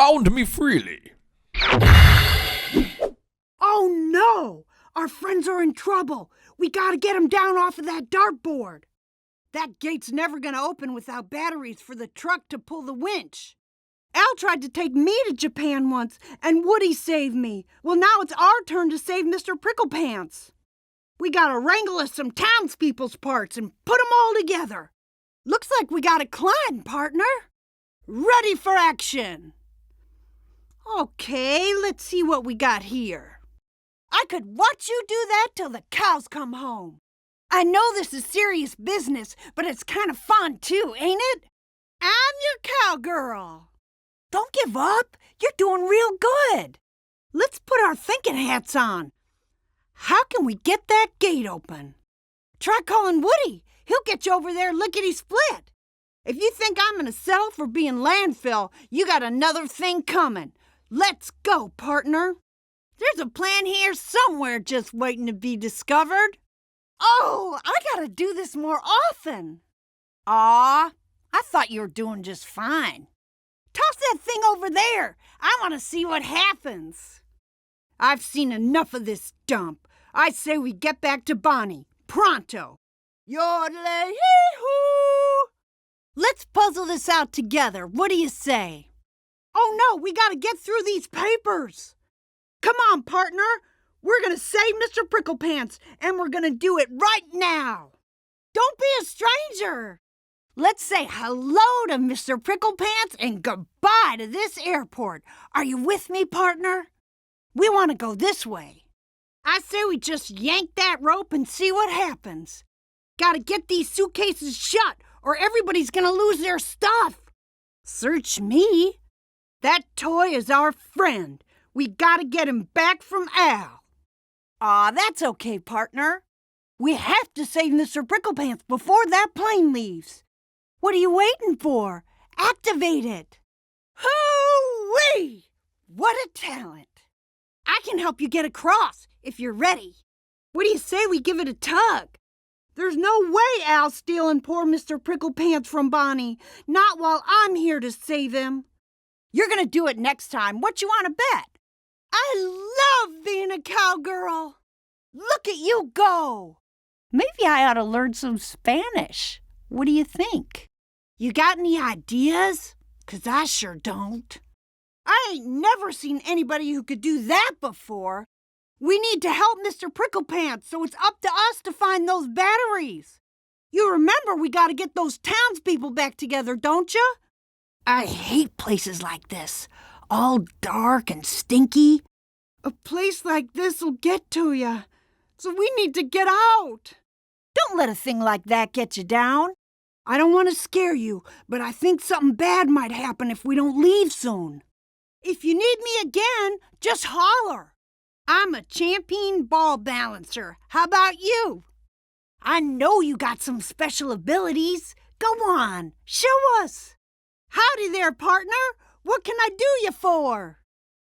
SoundMeFreely. Oh no! Our friends are in trouble. We gotta get them down off of that dartboard. That gate's never gonna open without batteries for the truck to pull the winch. Al tried to take me to Japan once, and Woody saved me. Well, now it's our turn to save Mr. Pricklepants. We gotta wrangle us some townspeople's parts and put 'em all together. Looks like we gotta climb, partner. Ready for action. Okay, let's see what we got here. I could watch you do that till the cows come home. I know this is serious business, but it's kind of fun too, ain't it? I'm your cowgirl. Don't give up. You're doing real good. Let's put our thinking hats on. How can we get that gate open? Try calling Woody. He'll get you over there lickety-split. If you think I'm going to settle for being landfill, you got another thing coming. Let's go, partner. There's a plan here somewhere just waiting to be discovered. Oh, I got to do this more often. Aw, I thought you were doing just fine. Toss that thing over there. I want to see what happens. I've seen enough of this dump. I say we get back to Bonnie. Pronto. Yodelay-hee-hoo! Let's puzzle this out together. What do you say? Oh no, we gotta get through these papers. Come on, partner. We're gonna save Mr. Pricklepants, and we're gonna do it right now. Don't be a stranger. Let's say hello to Mr. Pricklepants and goodbye to this airport. Are you with me, partner? We want to go this way. I say we just yank that rope and see what happens. Gotta get these suitcases shut, or everybody's gonna lose their stuff. Search me. That toy is our friend. We gotta get him back from Al. Aw, that's okay, partner. We have to save Mr. Pricklepants before that plane leaves. What are you waiting for? Activate it. Hoo-wee! What a talent. I can help you get across if you're ready. What do you say we give it a tug? There's no way Al's stealing poor Mr. Pricklepants from Bonnie. Not while I'm here to save him. You're gonna do it next time. What you want to bet? I love being a cowgirl. Look at you go. Maybe I ought to learn some Spanish. What do you think? You got any ideas? 'Cause I sure don't. I ain't never seen anybody who could do that before. We need to help Mr. Pricklepants, so it's up to us to find those batteries. You remember we gotta get those townspeople back together, don't you? I hate places like this, all dark and stinky. A place like this'll get to you, so we need to get out. Don't let a thing like that get you down. I don't want to scare you, but I think something bad might happen if we don't leave soon. If you need me again, just holler. I'm a champion ball balancer. How about you? I know you got some special abilities. Go on, show us. Howdy there, partner. What can I do you for?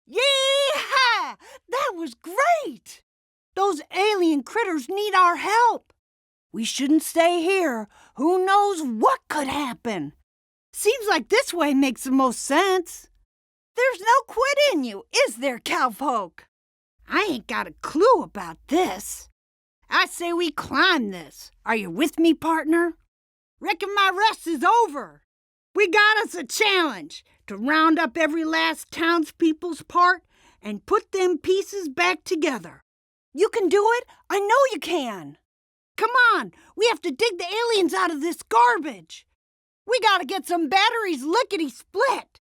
Yee-haw! That was great! Those alien critters need our help. We shouldn't stay here. Who knows what could happen? Seems like this way makes the most sense. There's no quit in you, is there, cowpoke? I ain't got a clue about this. I say we climb this. Are you with me, partner? Reckon my rest is over. We got us a challenge to round up every last townspeople's part and put them pieces back together. You can do it. I know you can. Come on, we have to dig the aliens out of this garbage. We gotta get some batteries lickety-split.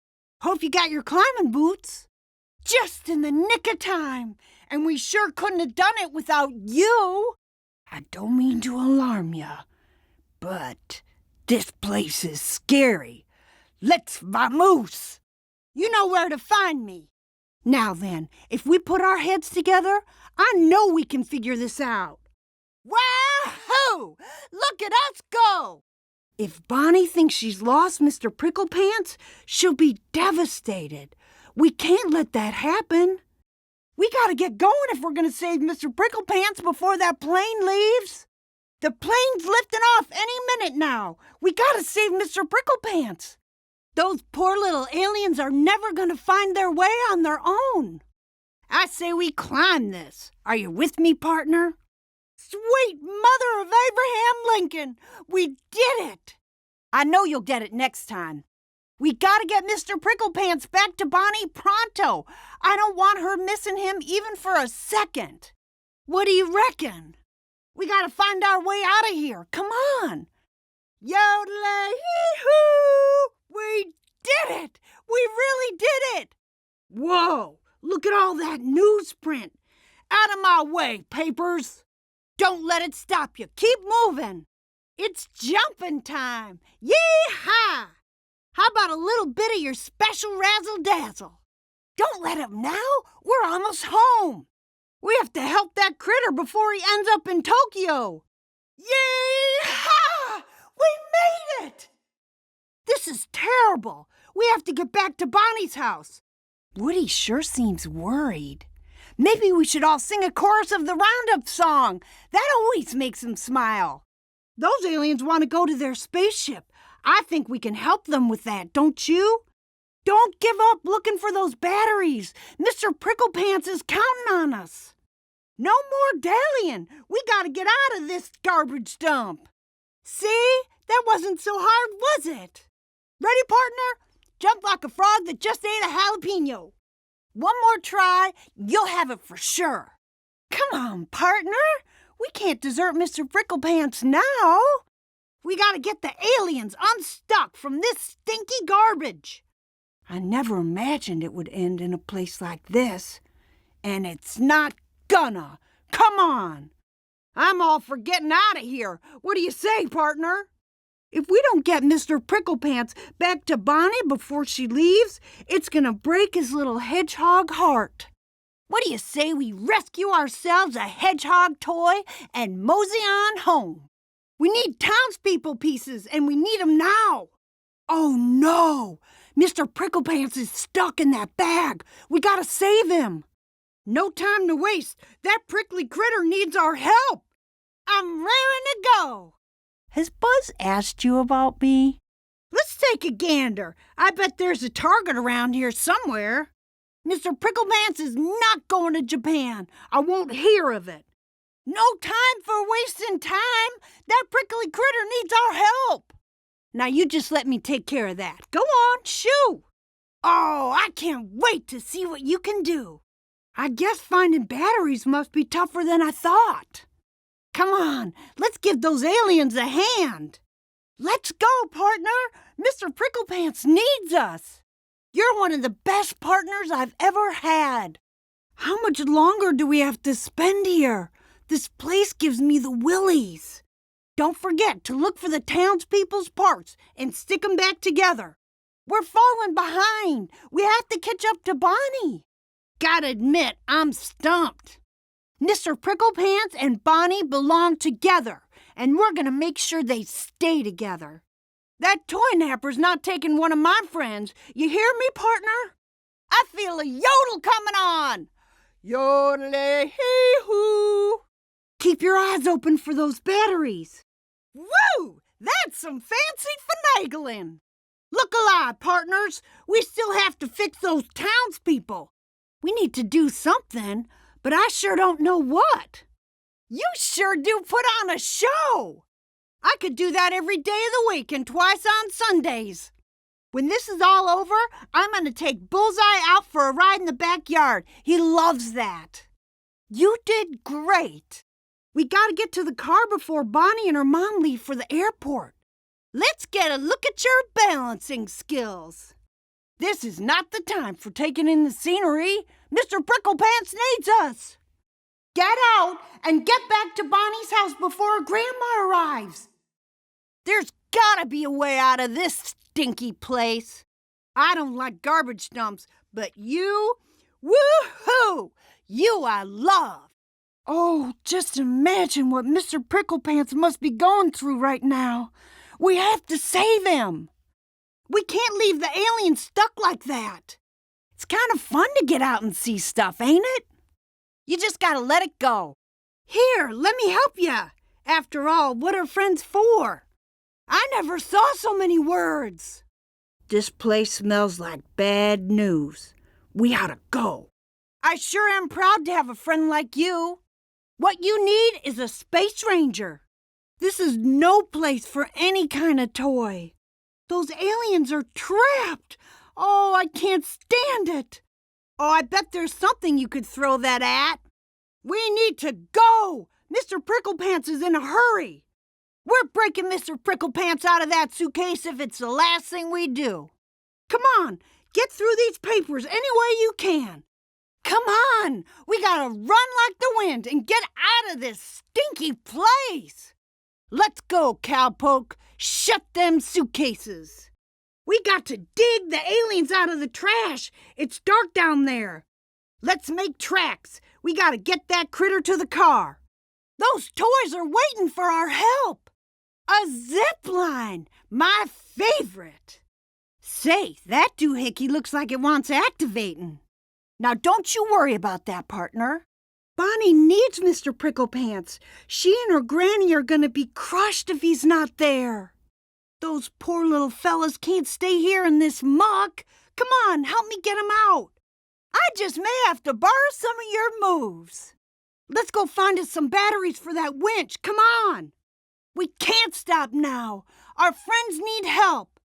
Hope you got your climbing boots. Just in the nick of time, and we sure couldn't have done it without you. I don't mean to alarm ya, but this place is scary. Let's vamoose. You know where to find me. Now then, if we put our heads together, I know we can figure this out. Wahoo! Look at us go! If Bonnie thinks she's lost Mr. Pricklepants, she'll be devastated. We can't let that happen. We gotta get going if we're gonna save Mr. Pricklepants before that plane leaves. The plane's lifting off any minute now. We gotta save Mr. Pricklepants. Those poor little aliens are never going to find their way on their own. I say we climb this. Are you with me, partner? Sweet mother of Abraham Lincoln, we did it! I know you'll get it next time. We gotta get Mr. Pricklepants back to Bonnie pronto. I don't want her missing him even for a second. What do you reckon? We gotta find our way out of here. Come on. Yodelay-hee-hoo! We did it! We really did it! Whoa! Look at all that newsprint. Out of my way, papers. Don't let it stop you. Keep moving. It's jumping time. Yee-haw! How about a little bit of your special razzle-dazzle? Don't let up now. We're almost home. We have to help that critter before he ends up in Tokyo. Yee-haw! We made it! This is terrible. We have to get back to Bonnie's house. Woody sure seems worried. Maybe we should all sing a chorus of the Roundup song. That always makes him smile. Those aliens want to go to their spaceship. I think we can help them with that, don't you? Don't give up looking for those batteries. Mr. Pricklepants is counting on us. No more dallying. We gotta get out of this garbage dump. See? That wasn't so hard, was it? Ready, partner? Jump like a frog that just ate a jalapeno. One more try, you'll have it for sure. Come on, partner. We can't desert Mr. Pricklepants now. We gotta get the aliens unstuck from this stinky garbage. I never imagined it would end in a place like this. And it's not gonna. Come on. I'm all for getting out of here. What do you say, partner? If we don't get Mr. Pricklepants back to Bonnie before she leaves, it's gonna break his little hedgehog heart. What do you say we rescue ourselves a hedgehog toy and mosey on home? We need townspeople pieces, and we need 'em now. Oh, no! Mr. Pricklepants is stuck in that bag. We gotta save him. No time to waste. That prickly critter needs our help. I'm raring to go. Has Buzz asked you about me? Let's take a gander. I bet there's a target around here somewhere. Mr. Pricklepants is not going to Japan. I won't hear of it. No time for wasting time. That prickly critter needs our help. Now you just let me take care of that. Go on, shoo. Oh, I can't wait to see what you can do. I guess finding batteries must be tougher than I thought. Come on, let's give those aliens a hand. Let's go, partner. Mr. Pricklepants needs us. You're one of the best partners I've ever had. How much longer do we have to spend here? This place gives me the willies. Don't forget to look for the townspeople's parts and stick them back together. We're falling behind. We have to catch up to Bonnie. Gotta admit, I'm stumped. Mr. Pricklepants and Bonnie belong together, and we're gonna make sure they stay together. That toy napper's not taking one of my friends. You hear me, partner? I feel a yodel coming on. Yodelay-hee-hoo. Keep your eyes open for those batteries. Woo! That's some fancy finagling. Look alive, partners. We still have to fix those townspeople. We need to do something, but I sure don't know what. You sure do put on a show. I could do that every day of the week and twice on Sundays. When this is all over, I'm going to take Bullseye out for a ride in the backyard. He loves that. You did great. We got to get to the car before Bonnie and her mom leave for the airport. Let's get a look at your balancing skills. This is not the time for taking in the scenery. Mr. Pricklepants needs us. Get out and get back to Bonnie's house before Grandma arrives. There's gotta be a way out of this stinky place. I don't like garbage dumps, but you, woo-hoo, you I love. Oh, just imagine what Mr. Pricklepants must be going through right now. We have to save him. We can't leave the alien stuck like that. It's kind of fun to get out and see stuff, ain't it? You just gotta let it go. Here, let me help ya. After all, what are friends for? I never saw so many words. This place smells like bad news. We oughta go. I sure am proud to have a friend like you. What you need is a space ranger. This is no place for any kind of toy. Those aliens are trapped. Oh, I can't stand it. Oh, I bet there's something you could throw that at. We need to go. Mr. Pricklepants is in a hurry. We're breaking Mr. Pricklepants out of that suitcase if it's the last thing we do. Come on, get through these papers any way you can. Come on, we gotta run like the wind and get out of this stinky place. Let's go, cowpoke. Shut them suitcases. We got to dig the aliens out of the trash. It's dark down there. Let's make tracks. We gotta get that critter to the car. Those toys are waiting for our help. A zip line, my favorite. Say, that doohickey looks like it wants activating. Now don't you worry about that, partner. Bonnie needs Mr. Pricklepants. She and her granny are gonna be crushed if he's not there. Those poor little fellas can't stay here in this muck. Come on, help me get them out. I just may have to borrow some of your moves. Let's go find us some batteries for that winch. Come on. We can't stop now. Our friends need help.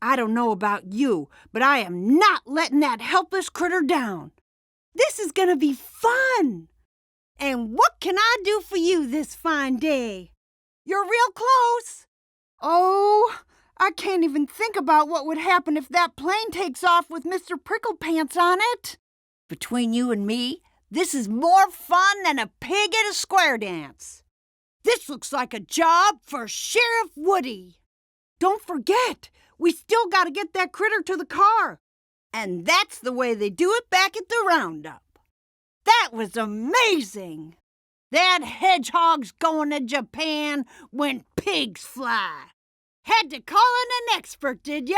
I don't know about you, but I am not letting that helpless critter down. This is gonna be fun. And what can I do for you this fine day? You're real close. Oh, I can't even think about what would happen if that plane takes off with Mr. Pricklepants on it. Between you and me, this is more fun than a pig at a square dance. This looks like a job for Sheriff Woody. Don't forget, we still got to get that critter to the car. And that's the way they do it back at the roundup. That was amazing. That hedgehog's going to Japan when pigs fly. Had to call in an expert, did ya?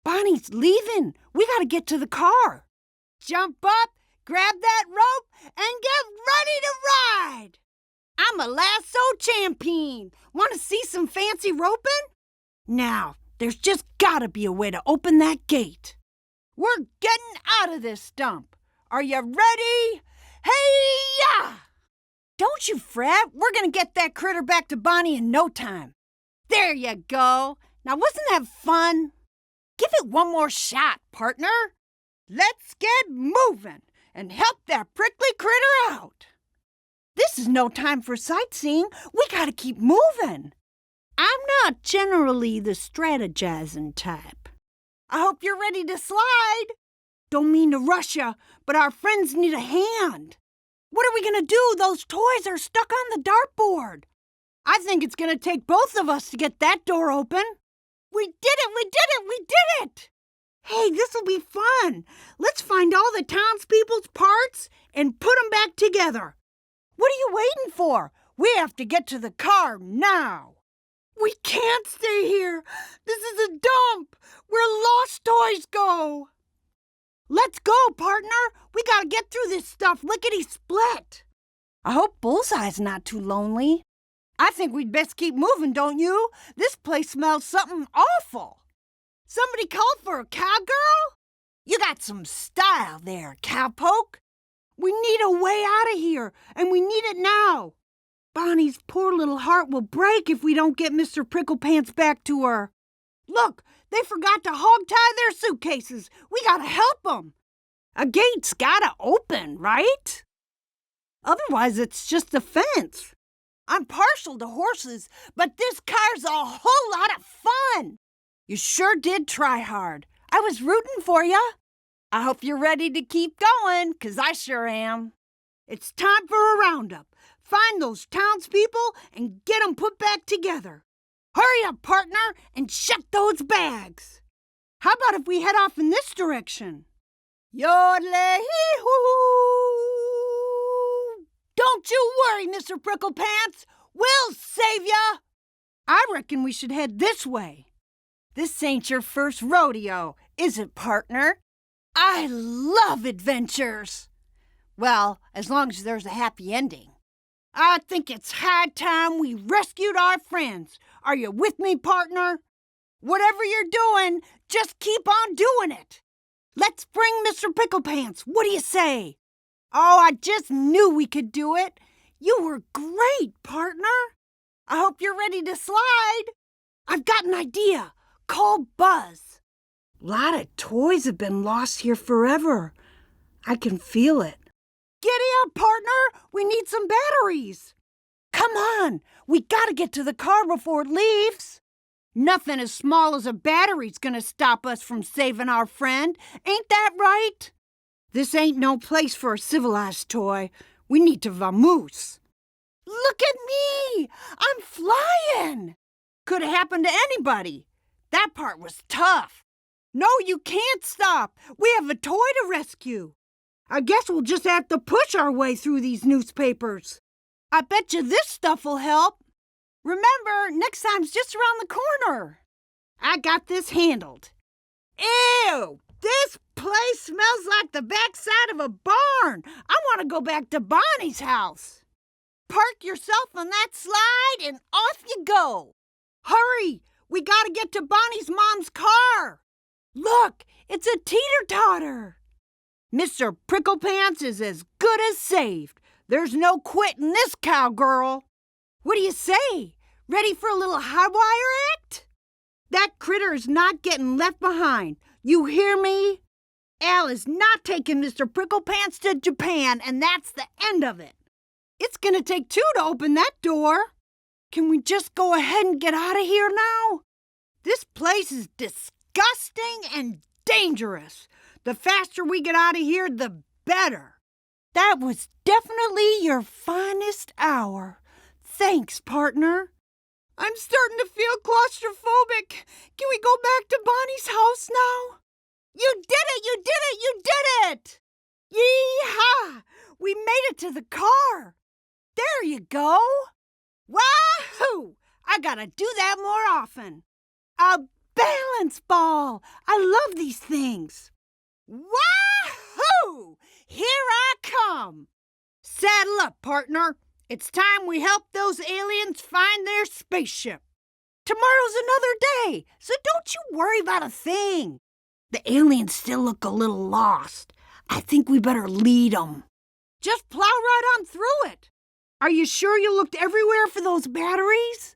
Bonnie's leaving. We got to get to the car. Jump up, grab that rope, and get ready to ride. I'm a lasso champion. Want to see some fancy roping? Now, there's just got to be a way to open that gate. We're getting out of this dump. Are you ready? Hey-ya! Don't you fret. We're going to get that critter back to Bonnie in no time. There you go. Now, wasn't that fun? Give it one more shot, partner. Let's get moving and help that prickly critter out. This is no time for sightseeing. We got to keep moving. I'm not generally the strategizing type. I hope you're ready to slide. Don't mean to rush you, but our friends need a hand. What are we going to do? Those toys are stuck on the dartboard. I think it's going to take both of us to get that door open. We did it! We did it! We did it! Hey, this will be fun. Let's find all the townspeople's parts and put them back together. What are you waiting for? We have to get to the car now. We can't stay here. This is a dump where lost toys go. Let's go, partner. We gotta get through this stuff lickety-split. I hope Bullseye's not too lonely. I think we'd best keep moving, don't you? This place smells something awful. Somebody called for a cowgirl? You got some style there, cowpoke. We need a way out of here, and we need it now. Bonnie's poor little heart will break if we don't get Mr. Pricklepants back to her. Look, they forgot to hog-tie their suitcases. We gotta help them. A gate's gotta open, right? Otherwise, it's just a fence. I'm partial to horses, but this car's a whole lot of fun. You sure did try hard. I was rooting for ya. I hope you're ready to keep going, 'cause I sure am. It's time for a roundup. Find those townspeople and get them put back together. Hurry up, partner, and shut those bags. How about if we head off in this direction? Yodel-hee-hoo! Don't you worry, Mr. Pricklepants. We'll save ya. I reckon we should head this way. This ain't your first rodeo, is it, partner? I love adventures. Well, as long as there's a happy ending. I think it's high time we rescued our friends. Are you with me, partner? Whatever you're doing, just keep on doing it. Let's bring Mr. Pricklepants. What do you say? Oh, I just knew we could do it. You were great, partner. I hope you're ready to slide. I've got an idea. Call Buzz. A lot of toys have been lost here forever. I can feel it. Giddy up, partner. We need some batteries. Come on. We gotta get to the car before it leaves. Nothing as small as a battery's gonna stop us from saving our friend. Ain't that right? This ain't no place for a civilized toy. We need to vamoose. Look at me! I'm flying! Could have happened to anybody. That part was tough. No, you can't stop. We have a toy to rescue. I guess we'll just have to push our way through these newspapers. I bet you this stuff will help. Remember, next time's just around the corner. I got this handled. Ew! This place smells like the backside of a barn. I want to go back to Bonnie's house. Park yourself on that slide and off you go. Hurry! We gotta get to Bonnie's mom's car. Look, it's a teeter-totter. Mr. Pricklepants is as good as saved. There's no quitting this cowgirl. What do you say? Ready for a little high wire act? That critter is not getting left behind. You hear me? Al is not taking Mr. Pricklepants to Japan, and that's the end of it. It's gonna take two to open that door. Can we just go ahead and get out of here now? This place is disgusting and dangerous. The faster we get out of here, the better. That was definitely your finest hour. Thanks, partner. I'm starting to feel claustrophobic. Can we go back to Bonnie's house now? You did it! You did it! You did it! Yee-haw! We made it to the car. There you go. Wahoo! I gotta do that more often. A balance ball. I love these things. Wahoo! Here I come. Saddle up, partner. It's time we help those aliens find their spaceship. Tomorrow's another day, so don't you worry about a thing. The aliens still look a little lost. I think we better lead them. Just plow right on through it. Are you sure you looked everywhere for those batteries?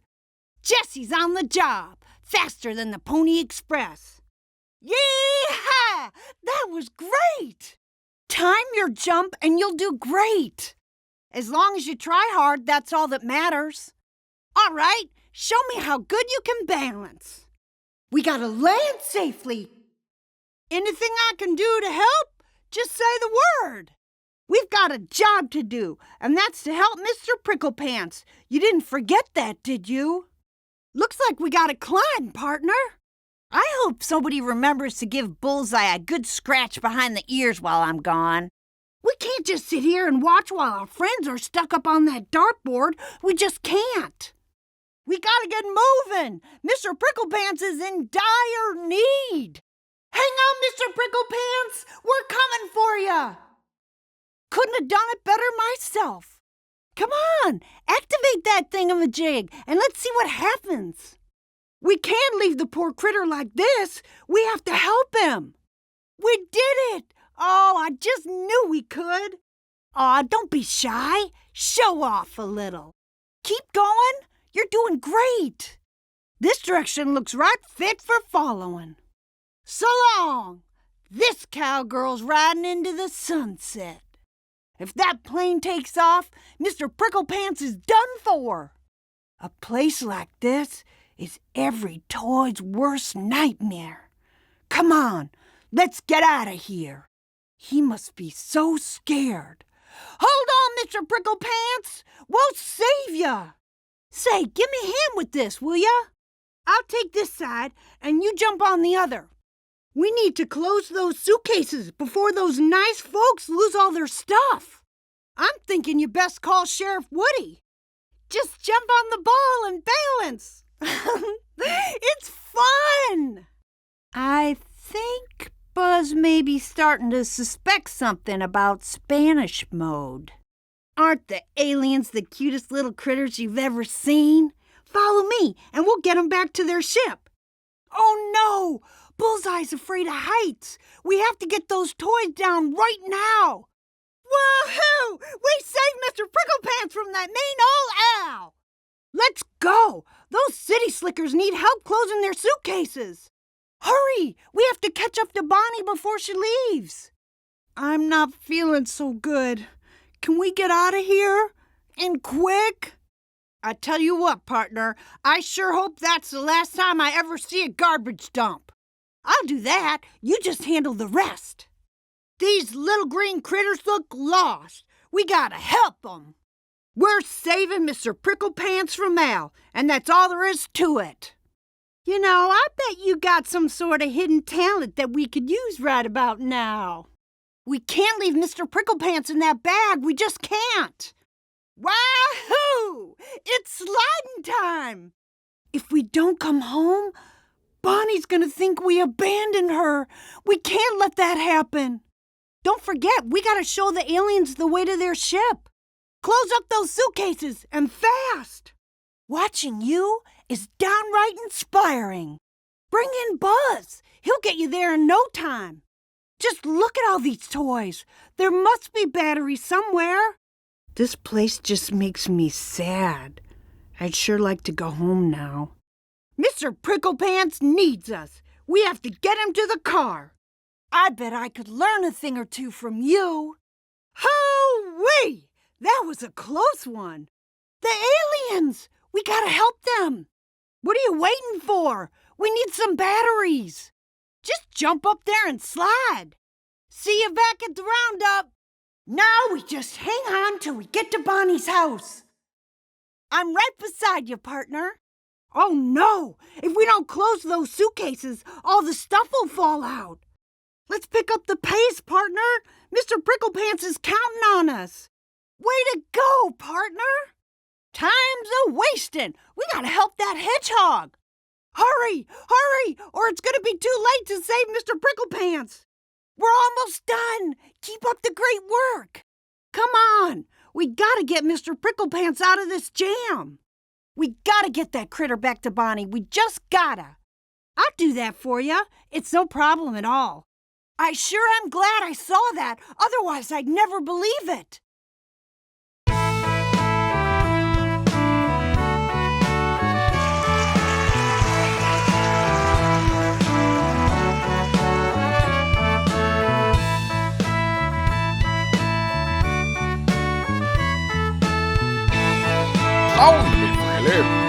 Jessie's on the job, faster than the Pony Express. Yee-haw! That was great! Time your jump and you'll do great. As long as you try hard, that's all that matters. All right, show me how good you can balance. We gotta land safely. Anything I can do to help? Just say the word. We've got a job to do, and that's to help Mr. Pricklepants. You didn't forget that, did you? Looks like we gotta climb, partner. I hope somebody remembers to give Bullseye a good scratch behind the ears while I'm gone. We can't just sit here and watch while our friends are stuck up on that dartboard. We just can't. We gotta get moving. Mr. Pricklepants is in dire need. Hang on, Mr. Pricklepants. We're coming for you. Couldn't have done it better myself. Come on, activate that thingamajig and let's see what happens. We can't leave the poor critter like this. We have to help him. We did it. Oh, I just knew we could. Aw, don't be shy. Show off a little. Keep going. You're doing great. This direction looks right fit for following. So long. This cowgirl's riding into the sunset. If that plane takes off, Mr. Pricklepants is done for. A place like this is every toy's worst nightmare. Come on, let's get out of here. He must be so scared. Hold on, Mr. Pricklepants. We'll save ya. Say, give me a hand with this, will ya? I'll take this side, and you jump on the other. We need to close those suitcases before those nice folks lose all their stuff. I'm thinking you best call Sheriff Woody. Just jump on the ball and balance. It's fun. I think Buzz may be starting to suspect something about Spanish mode. Aren't the aliens the cutest little critters you've ever seen? Follow me, and we'll get them back to their ship. Oh no! Bullseye's afraid of heights. We have to get those toys down right now. Woohoo! We saved Mr. Pricklepants from that mean old owl. Let's go! Those city slickers need help closing their suitcases. Hurry! We have to catch up to Bonnie before she leaves. I'm not feeling so good. Can we get out of here? And quick? I tell you what, partner, I sure hope that's the last time I ever see a garbage dump. I'll do that. You just handle the rest. These little green critters look lost. We gotta help them. We're saving Mr. Pricklepants from Al, and that's all there is to it. You know, I bet you got some sort of hidden talent that we could use right about now. We can't leave Mr. Pricklepants in that bag. We just can't. Wahoo! It's sliding time! If we don't come home, Bonnie's gonna think we abandoned her. We can't let that happen. Don't forget, we gotta show the aliens the way to their ship. Close up those suitcases, and fast! Watching you is downright inspiring. Bring in Buzz. He'll get you there in no time. Just look at all these toys. There must be batteries somewhere. This place just makes me sad. I'd sure like to go home now. Mr. Pricklepants needs us. We have to get him to the car. I bet I could learn a thing or two from you. Hoo-wee! That was a close one. The aliens! We gotta help them. What are you waiting for? We need some batteries. Just jump up there and slide. See you back at the roundup. Now we just hang on till we get to Bonnie's house. I'm right beside you, partner. Oh no! If we don't close those suitcases, all the stuff will fall out. Let's pick up the pace, partner. Mr. Pricklepants is counting on us. Way to go, partner. Time's a-wasting. We gotta help that hedgehog. Hurry, hurry, or it's gonna be too late to save Mr. Pricklepants. We're almost done. Keep up the great work. Come on. We gotta get Mr. Pricklepants out of this jam. We gotta get that critter back to Bonnie. We just gotta. I'll do that for you. It's no problem at all. I sure am glad I saw that. Otherwise, I'd never believe it. SoundMeFreely